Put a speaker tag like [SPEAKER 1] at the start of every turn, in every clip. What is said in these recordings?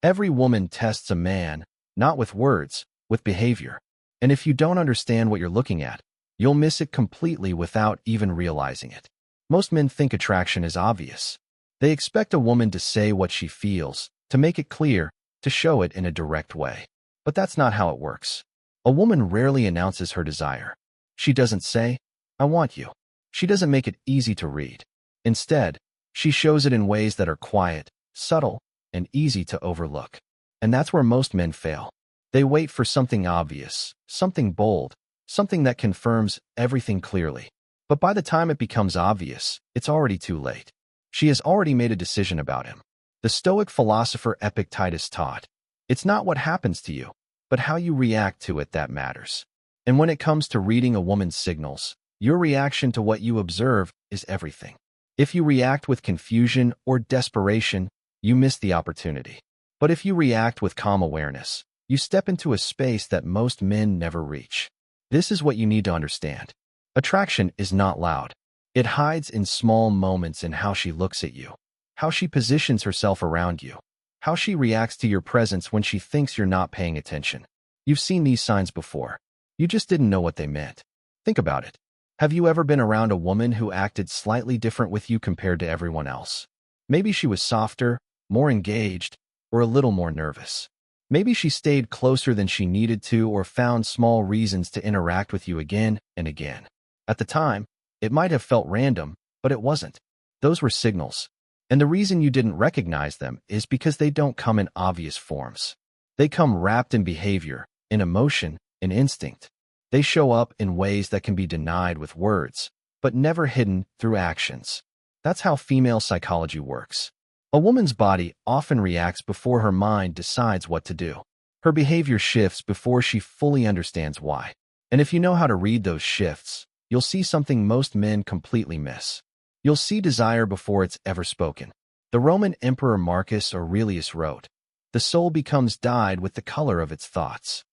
[SPEAKER 1] Every woman tests a man, not with words, with behavior. And if you don't understand what you're looking at, you'll miss it completely without even realizing it. Most men think attraction is obvious. They expect a woman to say what she feels, to make it clear, to show it in a direct way. But that's not how it works. A woman rarely announces her desire. She doesn't say, "I want you." She doesn't make it easy to read. Instead, she shows it in ways that are quiet, subtle, and easy to overlook. And that's where most men fail. They wait for something obvious, something bold, something that confirms everything clearly. But by the time it becomes obvious, it's already too late. She has already made a decision about him. The Stoic philosopher Epictetus taught, "It's not what happens to you, but how you react to it that matters." And when it comes to reading a woman's signals, your reaction to what you observe is everything. If you react with confusion or desperation, you miss the opportunity. But if you react with calm awareness, you step into a space that most men never reach. This is what you need to understand. Attraction is not loud. It hides in small moments in how she looks at you, how she positions herself around you, how she reacts to your presence when she thinks you're not paying attention. You've seen these signs before. You just didn't know what they meant. Think about it. Have you ever been around a woman who acted slightly different with you compared to everyone else? Maybe she was softer, more engaged, or a little more nervous. Maybe she stayed closer than she needed to or found small reasons to interact with you again and again. At the time, it might have felt random, but it wasn't. Those were signals. And the reason you didn't recognize them is because they don't come in obvious forms. They come wrapped in behavior, in emotion, in instinct. They show up in ways that can be denied with words, but never hidden through actions. That's how female psychology works. A woman's body often reacts before her mind decides what to do. Her behavior shifts before she fully understands why. And if you know how to read those shifts, you'll see something most men completely miss. You'll see desire before it's ever spoken. The Roman Emperor Marcus Aurelius wrote, "The soul becomes dyed with the color of its thoughts."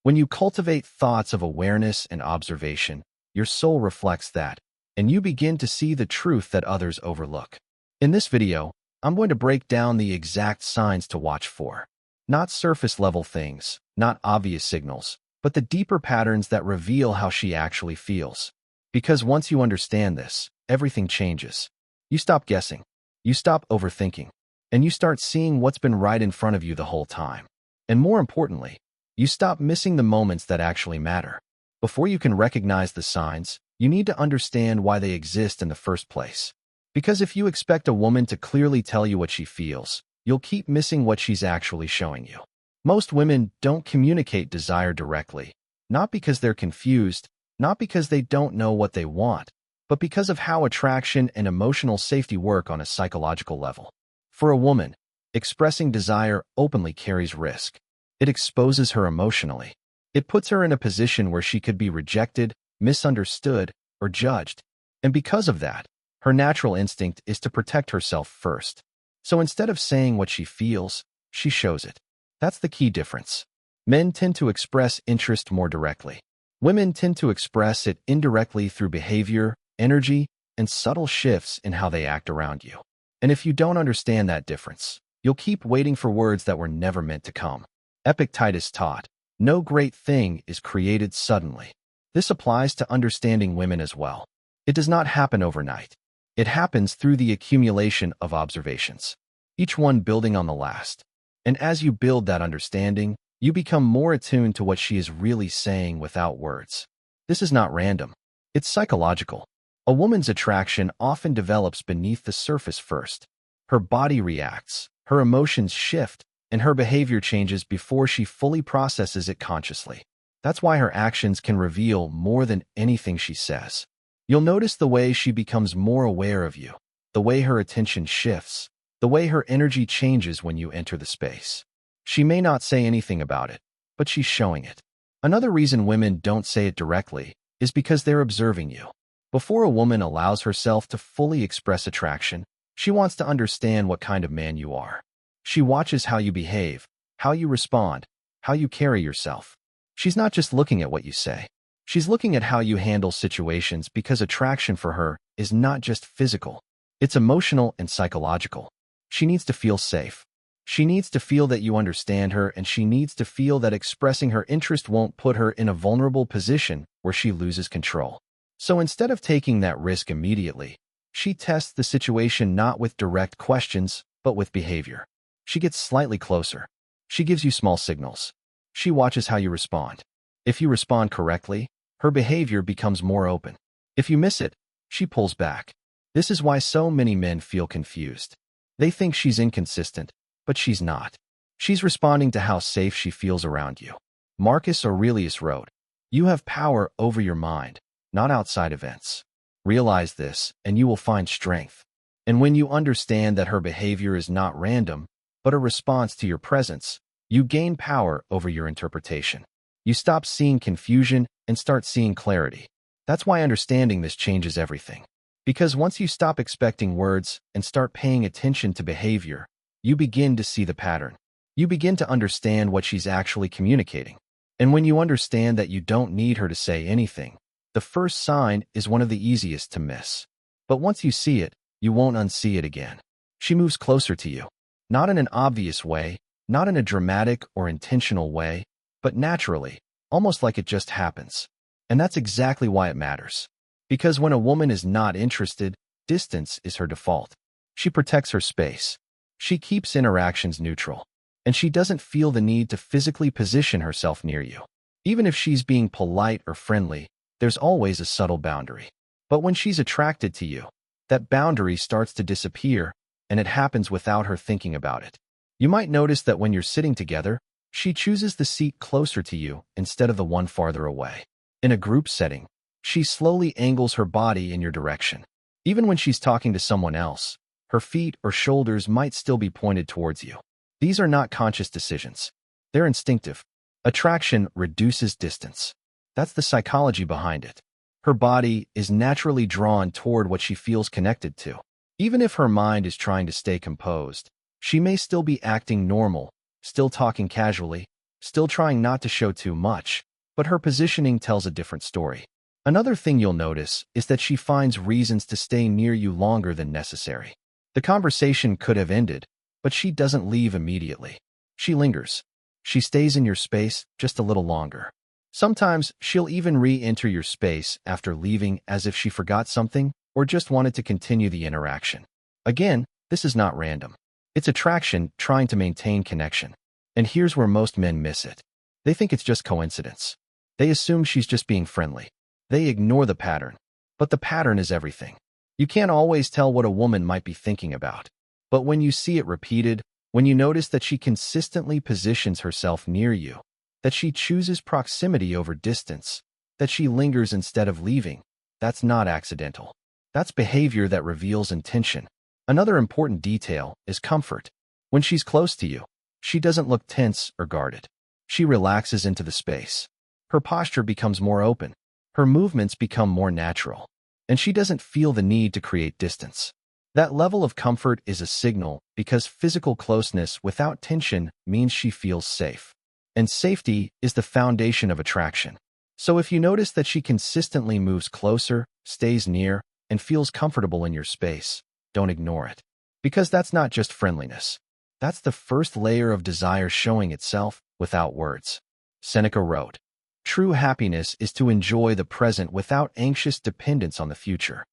[SPEAKER 1] When you cultivate thoughts of awareness and observation, your soul reflects that, and you begin to see the truth that others overlook. In this video, I'm going to break down the exact signs to watch for. Not surface-level things, not obvious signals, but the deeper patterns that reveal how she actually feels. Because once you understand this, everything changes. You stop guessing, you stop overthinking, and you start seeing what's been right in front of you the whole time. And more importantly, you stop missing the moments that actually matter. Before you can recognize the signs, you need to understand why they exist in the first place. Because if you expect a woman to clearly tell you what she feels, you'll keep missing what she's actually showing you. Most women don't communicate desire directly, not because they're confused, not because they don't know what they want, but because of how attraction and emotional safety work on a psychological level. For a woman, expressing desire openly carries risk. It exposes her emotionally. It puts her in a position where she could be rejected, misunderstood, or judged. And because of that, her natural instinct is to protect herself first. So instead of saying what she feels, she shows it. That's the key difference. Men tend to express interest more directly. Women tend to express it indirectly through behavior, energy, and subtle shifts in how they act around you. And if you don't understand that difference, you'll keep waiting for words that were never meant to come. Epictetus taught, "No great thing is created suddenly." This applies to understanding women as well. It does not happen overnight. It happens through the accumulation of observations, each one building on the last. And as you build that understanding, you become more attuned to what she is really saying without words. This is not random. It's psychological. A woman's attraction often develops beneath the surface first. Her body reacts, her emotions shift, and her behavior changes before she fully processes it consciously. That's why her actions can reveal more than anything she says. You'll notice the way she becomes more aware of you, the way her attention shifts, the way her energy changes when you enter the space. She may not say anything about it, but she's showing it. Another reason women don't say it directly is because they're observing you. Before a woman allows herself to fully express attraction, she wants to understand what kind of man you are. She watches how you behave, how you respond, how you carry yourself. She's not just looking at what you say. She's looking at how you handle situations because attraction for her is not just physical. It's emotional and psychological. She needs to feel safe. She needs to feel that you understand her, and she needs to feel that expressing her interest won't put her in a vulnerable position where she loses control. So instead of taking that risk immediately, she tests the situation not with direct questions, but with behavior. She gets slightly closer. She gives you small signals. She watches how you respond. If you respond correctly, her behavior becomes more open. If you miss it, she pulls back. This is why so many men feel confused. They think she's inconsistent, but she's not. She's responding to how safe she feels around you. Marcus Aurelius wrote, "You have power over your mind, not outside events." Realize this, and you will find strength. And when you understand that her behavior is not random, but a response to your presence, you gain power over your interpretation. You stop seeing confusion and start seeing clarity. That's why understanding this changes everything. Because once you stop expecting words and start paying attention to behavior, you begin to see the pattern. You begin to understand what she's actually communicating. And when you understand that you don't need her to say anything, the first sign is one of the easiest to miss. But once you see it, you won't unsee it again. She moves closer to you. Not in an obvious way, not in a dramatic or intentional way, but naturally, almost like it just happens. And that's exactly why it matters. Because when a woman is not interested, distance is her default. She protects her space. She keeps interactions neutral. And she doesn't feel the need to physically position herself near you. Even if she's being polite or friendly, there's always a subtle boundary. But when she's attracted to you, that boundary starts to disappear, and it happens without her thinking about it. You might notice that when you're sitting together, she chooses the seat closer to you instead of the one farther away. In a group setting, she slowly angles her body in your direction. Even when she's talking to someone else, her feet or shoulders might still be pointed towards you. These are not conscious decisions. They're instinctive. Attraction reduces distance. That's the psychology behind it. Her body is naturally drawn toward what she feels connected to. Even if her mind is trying to stay composed, she may still be acting normal, still talking casually, still trying not to show too much, but her positioning tells a different story. Another thing you'll notice is that she finds reasons to stay near you longer than necessary. The conversation could have ended, but she doesn't leave immediately. She lingers. She stays in your space just a little longer. Sometimes she'll even re-enter your space after leaving as if she forgot something or just wanted to continue the interaction. Again, this is not random. It's attraction trying to maintain connection. And here's where most men miss it. They think it's just coincidence. They assume she's just being friendly. They ignore the pattern. But the pattern is everything. You can't always tell what a woman might be thinking about. But when you see it repeated, when you notice that she consistently positions herself near you, that she chooses proximity over distance, that she lingers instead of leaving, that's not accidental. That's behavior that reveals intention. Another important detail is comfort. When she's close to you, she doesn't look tense or guarded. She relaxes into the space. Her posture becomes more open. Her movements become more natural. And she doesn't feel the need to create distance. That level of comfort is a signal because physical closeness without tension means she feels safe. And safety is the foundation of attraction. So if you notice that she consistently moves closer, stays near, and feels comfortable in your space, don't ignore it. Because that's not just friendliness. That's the first layer of desire showing itself without words. Seneca wrote, "True happiness is to enjoy the present without anxious dependence on the future."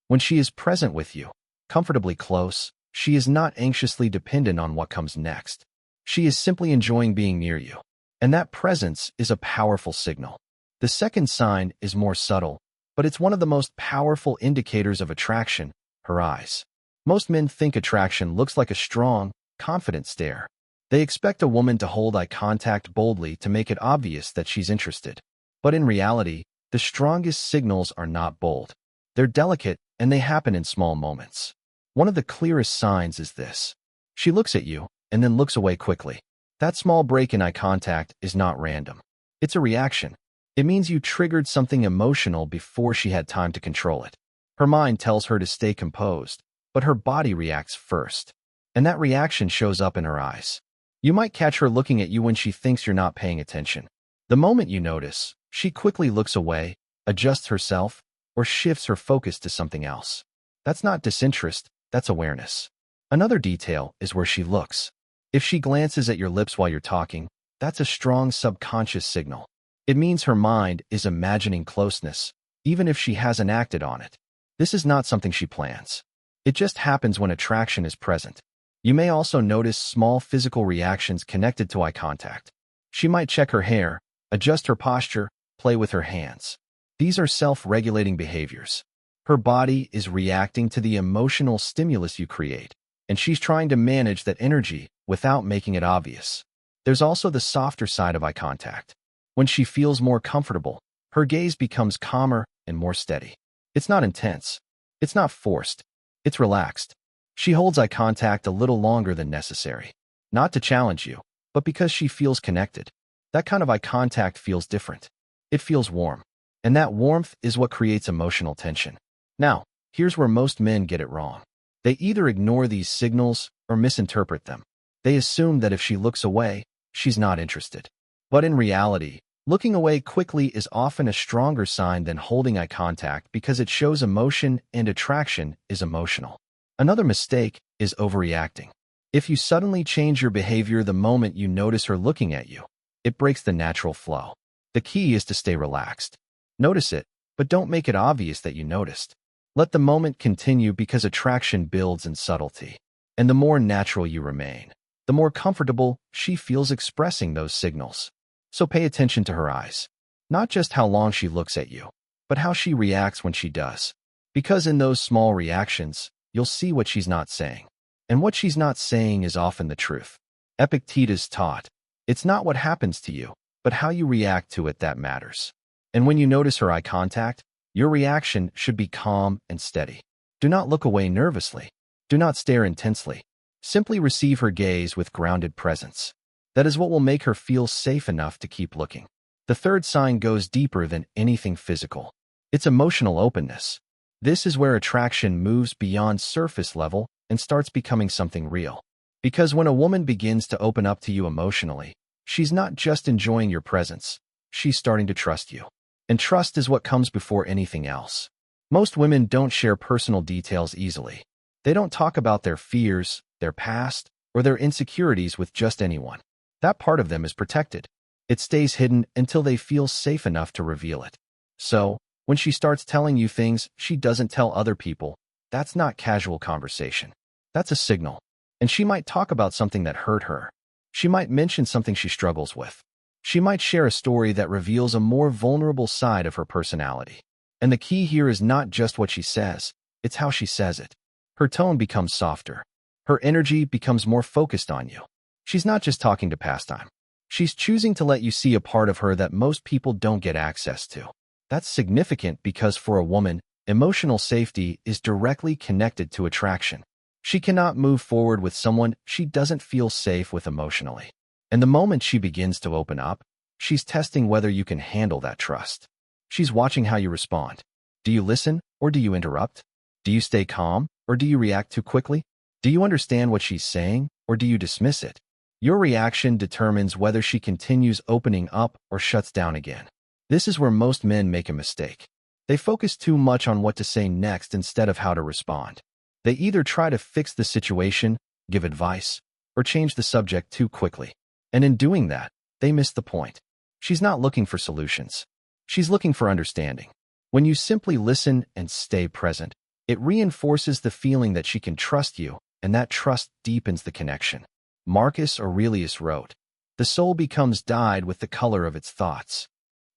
[SPEAKER 1] When she is present with you, comfortably close, she is not anxiously dependent on what comes next. She is simply enjoying being near you. And that presence is a powerful signal. The second sign is more subtle, but it's one of the most powerful indicators of attraction, her eyes. Most men think attraction looks like a strong, confident stare. They expect a woman to hold eye contact boldly to make it obvious that she's interested. But in reality, the strongest signals are not bold. They're delicate, and they happen in small moments. One of the clearest signs is this. She looks at you, and then looks away quickly. That small break in eye contact is not random. It's a reaction. It means you triggered something emotional before she had time to control it. Her mind tells her to stay composed, but her body reacts first. And that reaction shows up in her eyes. You might catch her looking at you when she thinks you're not paying attention. The moment you notice, she quickly looks away, adjusts herself, or shifts her focus to something else. That's not disinterest, that's awareness. Another detail is where she looks. If she glances at your lips while you're talking, that's a strong subconscious signal. It means her mind is imagining closeness, even if she hasn't acted on it. This is not something she plans. It just happens when attraction is present. You may also notice small physical reactions connected to eye contact. She might check her hair, adjust her posture, play with her hands. These are self-regulating behaviors. Her body is reacting to the emotional stimulus you create, and she's trying to manage that energy without making it obvious. There's also the softer side of eye contact. When she feels more comfortable, her gaze becomes calmer and more steady. It's not intense. It's not forced. It's relaxed. She holds eye contact a little longer than necessary, not to challenge you, but because she feels connected. That kind of eye contact feels different. It feels warm. And that warmth is what creates emotional tension. Now, here's where most men get it wrong. They either ignore these signals or misinterpret them. They assume that if she looks away, she's not interested. But in reality, looking away quickly is often a stronger sign than holding eye contact because it shows emotion, and attraction is emotional. Another mistake is overreacting. If you suddenly change your behavior the moment you notice her looking at you, it breaks the natural flow. The key is to stay relaxed. Notice it, but don't make it obvious that you noticed. Let the moment continue because attraction builds in subtlety. And the more natural you remain, the more comfortable she feels expressing those signals. So pay attention to her eyes. Not just how long she looks at you, but how she reacts when she does. Because in those small reactions, you'll see what she's not saying. And what she's not saying is often the truth. Epictetus taught, it's not what happens to you, but how you react to it that matters. And when you notice her eye contact, your reaction should be calm and steady. Do not look away nervously. Do not stare intensely. Simply receive her gaze with grounded presence. That is what will make her feel safe enough to keep looking. The third sign goes deeper than anything physical. It's emotional openness. This is where attraction moves beyond surface level and starts becoming something real. Because when a woman begins to open up to you emotionally, she's not just enjoying your presence, she's starting to trust you. And trust is what comes before anything else. Most women don't share personal details easily. They don't talk about their fears, their past, or their insecurities with just anyone. That part of them is protected. It stays hidden until they feel safe enough to reveal it. So, when she starts telling you things she doesn't tell other people, that's not casual conversation. That's a signal. And she might talk about something that hurt her. She might mention something she struggles with. She might share a story that reveals a more vulnerable side of her personality. And the key here is not just what she says, it's how she says it. Her tone becomes softer. Her energy becomes more focused on you. She's not just talking to pass time. She's choosing to let you see a part of her that most people don't get access to. That's significant because for a woman, emotional safety is directly connected to attraction. She cannot move forward with someone she doesn't feel safe with emotionally. And the moment she begins to open up, she's testing whether you can handle that trust. She's watching how you respond. Do you listen or do you interrupt? Do you stay calm or do you react too quickly? Do you understand what she's saying or do you dismiss it? Your reaction determines whether she continues opening up or shuts down again. This is where most men make a mistake. They focus too much on what to say next instead of how to respond. They either try to fix the situation, give advice, or change the subject too quickly. And in doing that, they miss the point. She's not looking for solutions. She's looking for understanding. When you simply listen and stay present, it reinforces the feeling that she can trust you, and that trust deepens the connection. Marcus Aurelius wrote, "The soul becomes dyed with the color of its thoughts."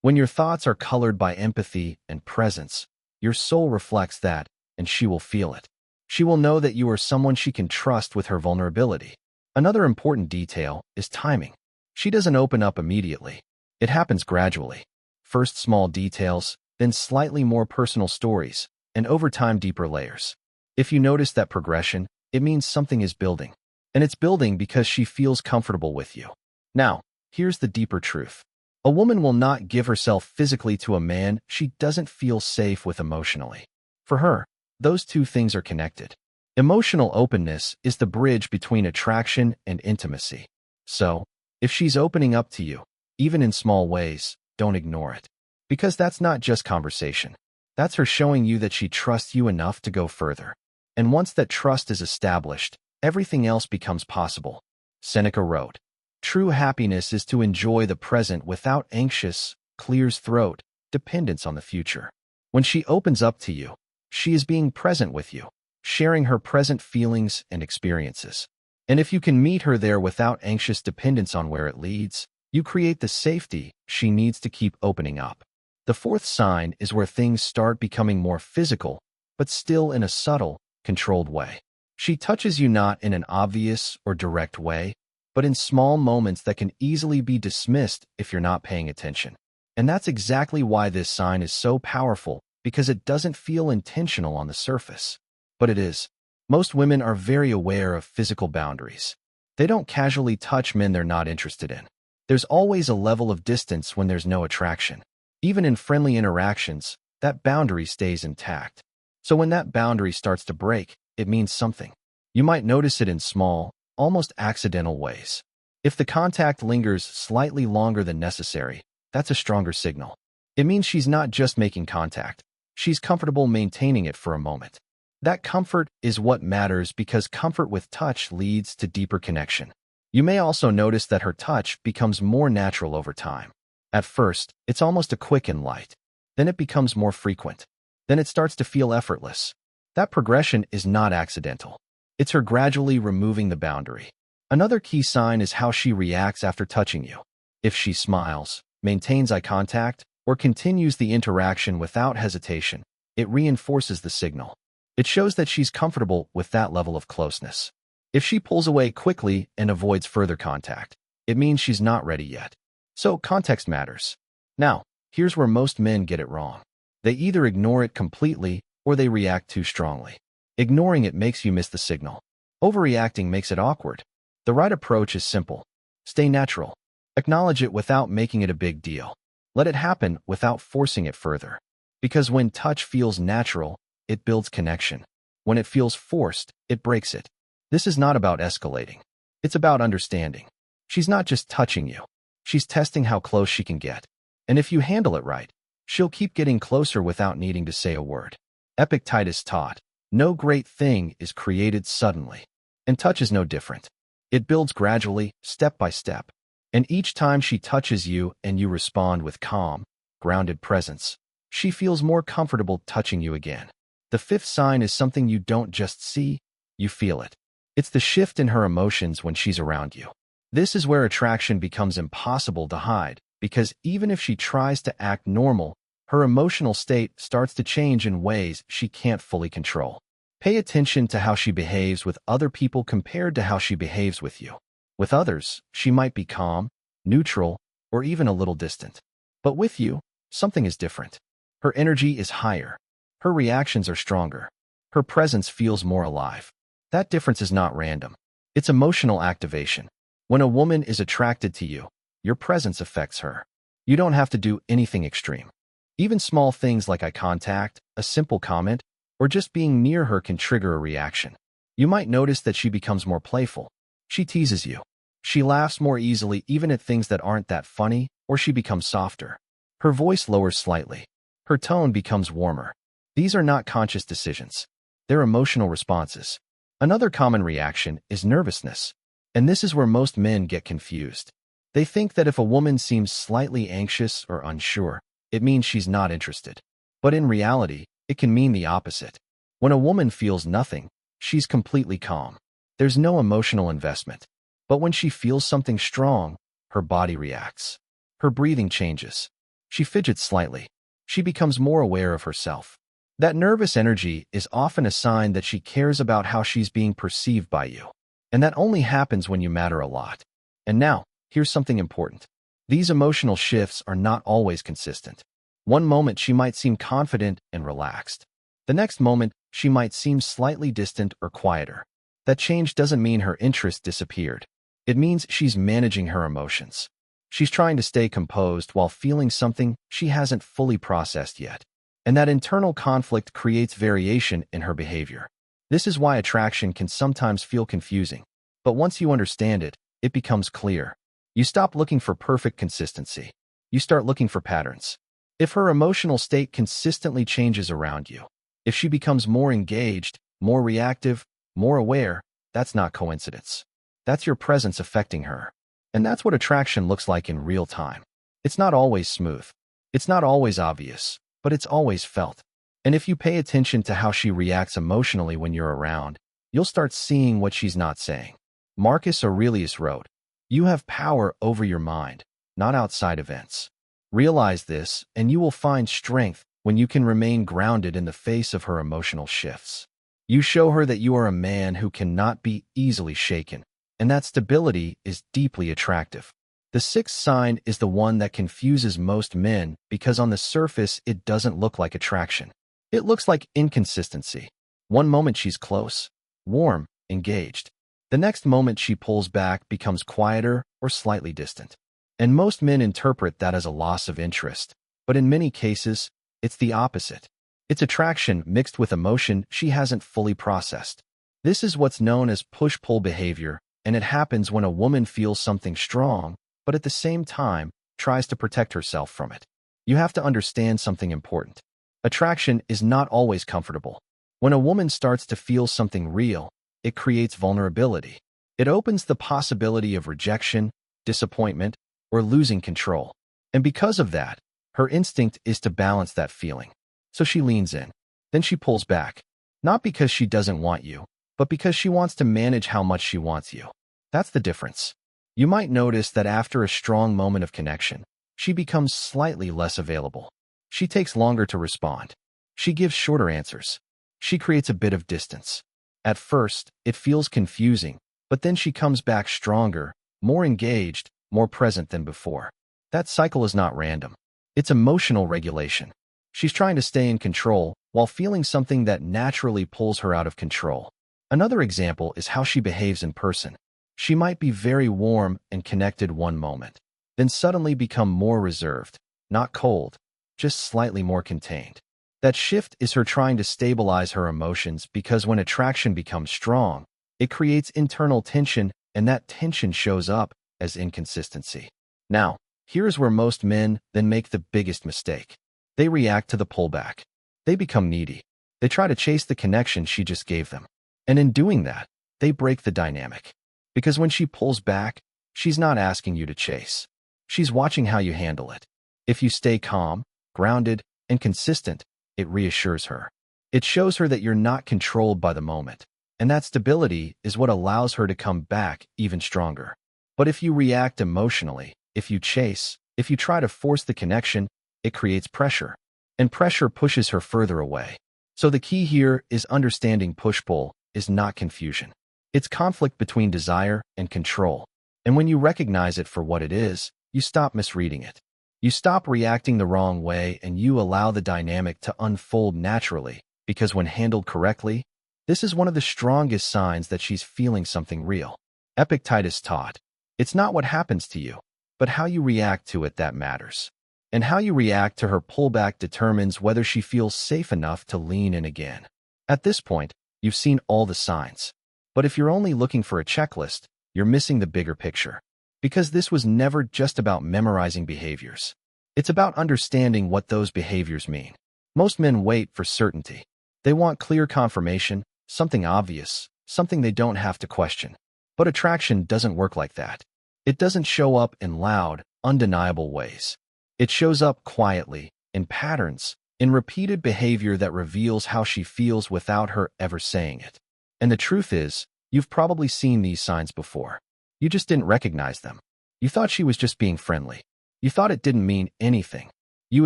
[SPEAKER 1] When your thoughts are colored by empathy and presence, your soul reflects that, and she will feel it. She will know that you are someone she can trust with her vulnerability. Another important detail is timing. She doesn't open up immediately. It happens gradually. First small details, then slightly more personal stories, and over time deeper layers. If you notice that progression, it means something is building. And it's building because she feels comfortable with you. Now, here's the deeper truth. A woman will not give herself physically to a man she doesn't feel safe with emotionally. For her, those two things are connected. Emotional openness is the bridge between attraction and intimacy. So, if she's opening up to you, even in small ways, don't ignore it. Because that's not just conversation. That's her showing you that she trusts you enough to go further. And once that trust is established, everything else becomes possible. Seneca wrote, "True happiness is to enjoy the present without anxious, clears throat, dependence on the future." When she opens up to you, she is being present with you, sharing her present feelings and experiences. And if you can meet her there without anxious dependence on where it leads, you create the safety she needs to keep opening up. The fourth sign is where things start becoming more physical, but still in a subtle, controlled way. She touches you not in an obvious or direct way, but in small moments that can easily be dismissed if you're not paying attention. And that's exactly why this sign is so powerful, because it doesn't feel intentional on the surface. But it is. Most women are very aware of physical boundaries. They don't casually touch men they're not interested in. There's always a level of distance when there's no attraction. Even in friendly interactions, that boundary stays intact. So when that boundary starts to break, it means something. You might notice it in small, almost accidental ways. If the contact lingers slightly longer than necessary, that's a stronger signal. It means she's not just making contact. She's comfortable maintaining it for a moment. That comfort is what matters, because comfort with touch leads to deeper connection. You may also notice that her touch becomes more natural over time. At first, it's almost a quick and light. Then it becomes more frequent. Then it starts to feel effortless. That progression is not accidental. It's her gradually removing the boundary. Another key sign is how she reacts after touching you. If she smiles, maintains eye contact, or continues the interaction without hesitation, it reinforces the signal. It shows that she's comfortable with that level of closeness. If she pulls away quickly and avoids further contact, it means she's not ready yet. So context matters. Now, here's where most men get it wrong. They either ignore it completely or they react too strongly. Ignoring it makes you miss the signal. Overreacting makes it awkward. The right approach is simple. Stay natural. Acknowledge it without making it a big deal. Let it happen without forcing it further. Because when touch feels natural, it builds connection. When it feels forced, it breaks it. This is not about escalating. It's about understanding. She's not just touching you. She's testing how close she can get. And if you handle it right, she'll keep getting closer without needing to say a word. Epictetus taught, "No great thing is created suddenly." And touch is no different. It builds gradually, step by step. And each time she touches you and you respond with calm, grounded presence, she feels more comfortable touching you again. The fifth sign is something you don't just see, you feel it. It's the shift in her emotions when she's around you. This is where attraction becomes impossible to hide, because even if she tries to act normal, her emotional state starts to change in ways she can't fully control. Pay attention to how she behaves with other people compared to how she behaves with you. With others, she might be calm, neutral, or even a little distant. But with you, something is different. Her energy is higher. Her reactions are stronger. Her presence feels more alive. That difference is not random. It's emotional activation. When a woman is attracted to you, your presence affects her. You don't have to do anything extreme. Even small things like eye contact, a simple comment, or just being near her can trigger a reaction. You might notice that she becomes more playful. She teases you. She laughs more easily even at things that aren't that funny, or she becomes softer. Her voice lowers slightly. Her tone becomes warmer. These are not conscious decisions. They're emotional responses. Another common reaction is nervousness. And this is where most men get confused. They think that if a woman seems slightly anxious or unsure, it means she's not interested. But in reality, it can mean the opposite. When a woman feels nothing, she's completely calm. There's no emotional investment. But when she feels something strong, her body reacts. Her breathing changes. She fidgets slightly. She becomes more aware of herself. That nervous energy is often a sign that she cares about how she's being perceived by you. And that only happens when you matter a lot. And now, here's something important. These emotional shifts are not always consistent. One moment she might seem confident and relaxed. The next moment, she might seem slightly distant or quieter. That change doesn't mean her interest disappeared. It means she's managing her emotions. She's trying to stay composed while feeling something she hasn't fully processed yet. And that internal conflict creates variation in her behavior. This is why attraction can sometimes feel confusing. But once you understand it, it becomes clear. You stop looking for perfect consistency. You start looking for patterns. If her emotional state consistently changes around you, if she becomes more engaged, more reactive, more aware, that's not coincidence. That's your presence affecting her. And that's what attraction looks like in real time. It's not always smooth. It's not always obvious, but it's always felt. And if you pay attention to how she reacts emotionally when you're around, you'll start seeing what she's not saying. Marcus Aurelius wrote, "You have power over your mind, not outside events." Realize this, and you will find strength when you can remain grounded in the face of her emotional shifts. You show her that you are a man who cannot be easily shaken, and that stability is deeply attractive. The sixth sign is the one that confuses most men because on the surface it doesn't look like attraction. It looks like inconsistency. One moment she's close, warm, engaged. The next moment she pulls back, becomes quieter or slightly distant. And most men interpret that as a loss of interest, but in many cases, it's the opposite. It's attraction mixed with emotion she hasn't fully processed. This is what's known as push-pull behavior, and it happens when a woman feels something strong, but at the same time, tries to protect herself from it. You have to understand something important. Attraction is not always comfortable. When a woman starts to feel something real, it creates vulnerability. It opens the possibility of rejection, disappointment, or losing control. And because of that, her instinct is to balance that feeling. So she leans in. Then she pulls back. Not because she doesn't want you, but because she wants to manage how much she wants you. That's the difference. You might notice that after a strong moment of connection, she becomes slightly less available. She takes longer to respond. She gives shorter answers. She creates a bit of distance. At first, it feels confusing, but then she comes back stronger, more engaged, more present than before. That cycle is not random. It's emotional regulation. She's trying to stay in control while feeling something that naturally pulls her out of control. Another example is how she behaves in person. She might be very warm and connected one moment, then suddenly become more reserved, not cold, just slightly more contained. That shift is her trying to stabilize her emotions because when attraction becomes strong, it creates internal tension, and that tension shows up as inconsistency. Now, here's where most men then make the biggest mistake. They react to the pullback. They become needy. They try to chase the connection she just gave them. And in doing that, they break the dynamic. Because when she pulls back, she's not asking you to chase. She's watching how you handle it. If you stay calm, grounded, and consistent, it reassures her. It shows her that you're not controlled by the moment. And that stability is what allows her to come back even stronger. But if you react emotionally, if you chase, if you try to force the connection, it creates pressure. And pressure pushes her further away. So the key here is understanding push-pull is not confusion. It's conflict between desire and control. And when you recognize it for what it is, you stop misreading it. You stop reacting the wrong way and you allow the dynamic to unfold naturally, because when handled correctly, this is one of the strongest signs that she's feeling something real. Epictetus taught, "It's not what happens to you, but how you react to it that matters." And how you react to her pullback determines whether she feels safe enough to lean in again. At this point, you've seen all the signs. But if you're only looking for a checklist, you're missing the bigger picture. Because this was never just about memorizing behaviors. It's about understanding what those behaviors mean. Most men wait for certainty. They want clear confirmation, something obvious, something they don't have to question. But attraction doesn't work like that. It doesn't show up in loud, undeniable ways. It shows up quietly, in patterns, in repeated behavior that reveals how she feels without her ever saying it. And the truth is, you've probably seen these signs before. You just didn't recognize them. You thought she was just being friendly. You thought it didn't mean anything. You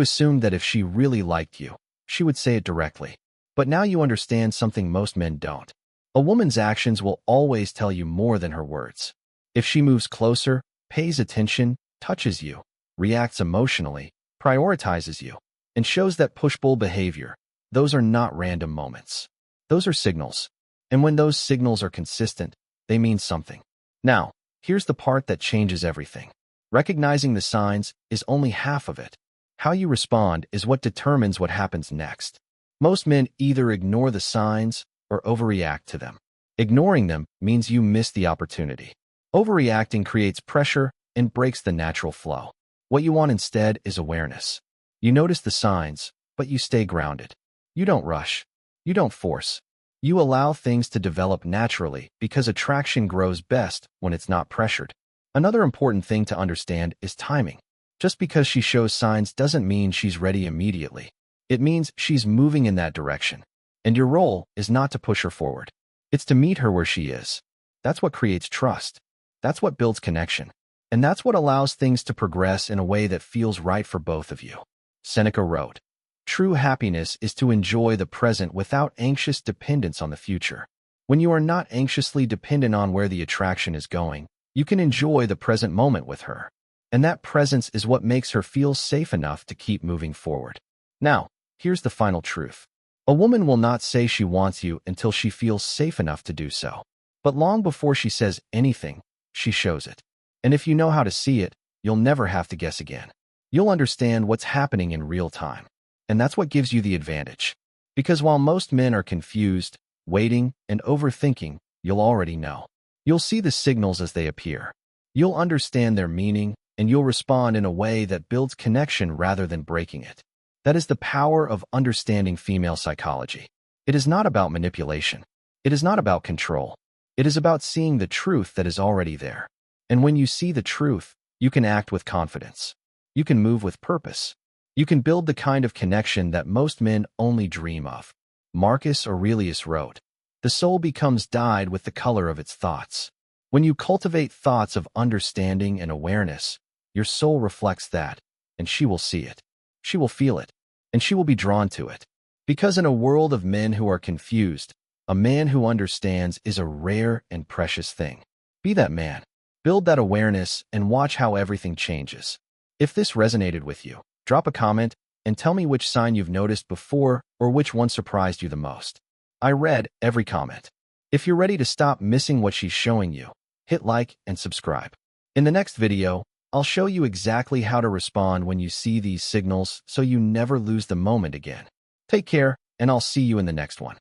[SPEAKER 1] assumed that if she really liked you, she would say it directly. But now you understand something most men don't. A woman's actions will always tell you more than her words. If she moves closer, pays attention, touches you, reacts emotionally, prioritizes you, and shows that push-pull behavior, those are not random moments. Those are signals. And when those signals are consistent, they mean something. Now, here's the part that changes everything. Recognizing the signs is only half of it. How you respond is what determines what happens next. Most men either ignore the signs or overreact to them. Ignoring them means you miss the opportunity. Overreacting creates pressure and breaks the natural flow. What you want instead is awareness. You notice the signs, but you stay grounded. You don't rush. You don't force. You allow things to develop naturally because attraction grows best when it's not pressured. Another important thing to understand is timing. Just because she shows signs doesn't mean she's ready immediately. It means she's moving in that direction. And your role is not to push her forward. It's to meet her where she is. That's what creates trust. That's what builds connection. And that's what allows things to progress in a way that feels right for both of you. Seneca wrote, "True happiness is to enjoy the present without anxious dependence on the future." When you are not anxiously dependent on where the attraction is going, you can enjoy the present moment with her. And that presence is what makes her feel safe enough to keep moving forward. Now, here's the final truth. A woman will not say she wants you until she feels safe enough to do so. But long before she says anything, she shows it. And if you know how to see it, you'll never have to guess again. You'll understand what's happening in real time. And that's what gives you the advantage. Because while most men are confused, waiting, and overthinking, you'll already know. You'll see the signals as they appear. You'll understand their meaning, and you'll respond in a way that builds connection rather than breaking it. That is the power of understanding female psychology. It is not about manipulation. It is not about control. It is about seeing the truth that is already there. And when you see the truth, you can act with confidence. You can move with purpose. You can build the kind of connection that most men only dream of. Marcus Aurelius wrote, "The soul becomes dyed with the color of its thoughts." When you cultivate thoughts of understanding and awareness, your soul reflects that, and she will see it. She will feel it, and she will be drawn to it. Because in a world of men who are confused, a man who understands is a rare and precious thing. Be that man. Build that awareness and watch how everything changes. If this resonated with you, drop a comment and tell me which sign you've noticed before or which one surprised you the most. I read every comment. If you're ready to stop missing what she's showing you, hit like and subscribe. In the next video, I'll show you exactly how to respond when you see these signals so you never lose the moment again. Take care, and I'll see you in the next one.